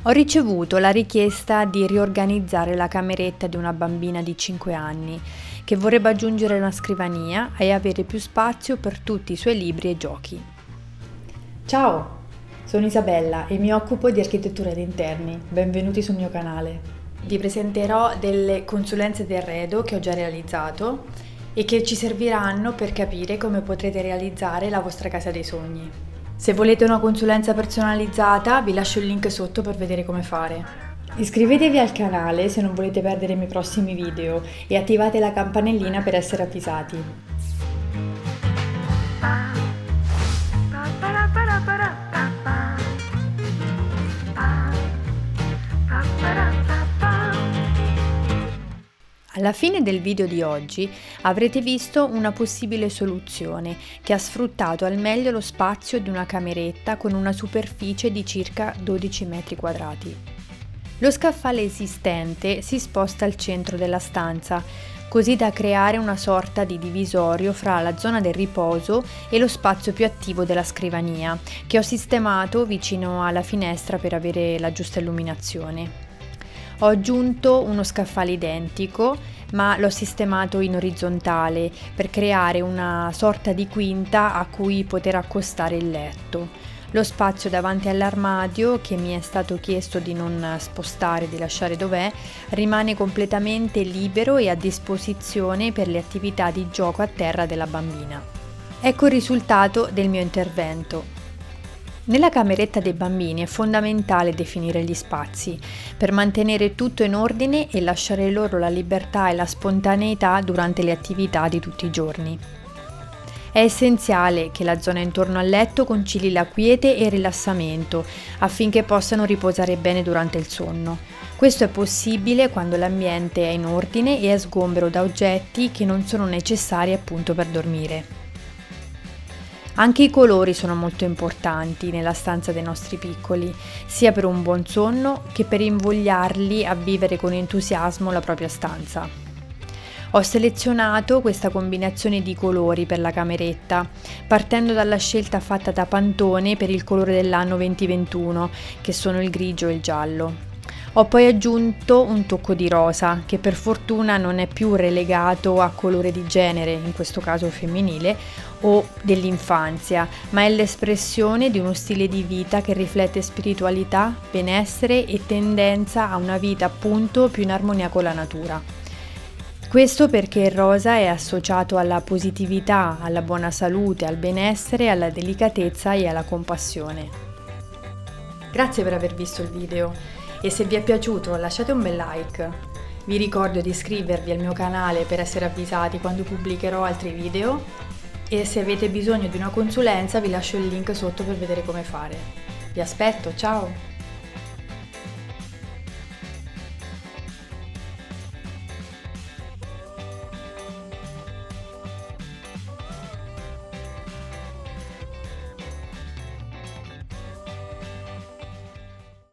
Ho ricevuto la richiesta di riorganizzare la cameretta di una bambina di 5 anni che vorrebbe aggiungere una scrivania e avere più spazio per tutti i suoi libri e giochi. Ciao, sono Isabella e mi occupo di architettura ed interni. Benvenuti sul mio canale. Vi presenterò delle consulenze di arredo che ho già realizzato e che ci serviranno per capire come potrete realizzare la vostra casa dei sogni. Se volete una consulenza personalizzata, vi lascio il link sotto per vedere come fare. Iscrivetevi al canale se non volete perdere i miei prossimi video e attivate la campanellina per essere avvisati. Alla fine del video di oggi avrete visto una possibile soluzione che ha sfruttato al meglio lo spazio di una cameretta con una superficie di circa 12 metri quadrati. Lo scaffale esistente si sposta al centro della stanza, così da creare una sorta di divisorio fra la zona del riposo e lo spazio più attivo della scrivania, che ho sistemato vicino alla finestra per avere la giusta illuminazione. Ho aggiunto uno scaffale identico, ma l'ho sistemato in orizzontale per creare una sorta di quinta a cui poter accostare il letto. Lo spazio davanti all'armadio, che mi è stato chiesto di non spostare, di lasciare dov'è, rimane completamente libero e a disposizione per le attività di gioco a terra della bambina. Ecco il risultato del mio intervento. Nella cameretta dei bambini è fondamentale definire gli spazi per mantenere tutto in ordine e lasciare loro la libertà e la spontaneità durante le attività di tutti i giorni. È essenziale che la zona intorno al letto concili la quiete e il rilassamento affinché possano riposare bene durante il sonno. Questo è possibile quando l'ambiente è in ordine e è sgombero da oggetti che non sono necessari appunto per dormire. Anche i colori sono molto importanti nella stanza dei nostri piccoli, sia per un buon sonno che per invogliarli a vivere con entusiasmo la propria stanza. Ho selezionato questa combinazione di colori per la cameretta, partendo dalla scelta fatta da Pantone per il colore dell'anno 2021, che sono il grigio e il giallo. Ho poi aggiunto un tocco di rosa, che per fortuna non è più relegato a colore di genere, in questo caso femminile, o dell'infanzia, ma è l'espressione di uno stile di vita che riflette spiritualità, benessere e tendenza a una vita appunto più in armonia con la natura. Questo perché il rosa è associato alla positività, alla buona salute, al benessere, alla delicatezza e alla compassione. Grazie per aver visto il video e se vi è piaciuto lasciate un bel like. Vi ricordo di iscrivervi al mio canale per essere avvisati quando pubblicherò altri video e se avete bisogno di una consulenza vi lascio il link sotto per vedere come fare. Vi aspetto, ciao!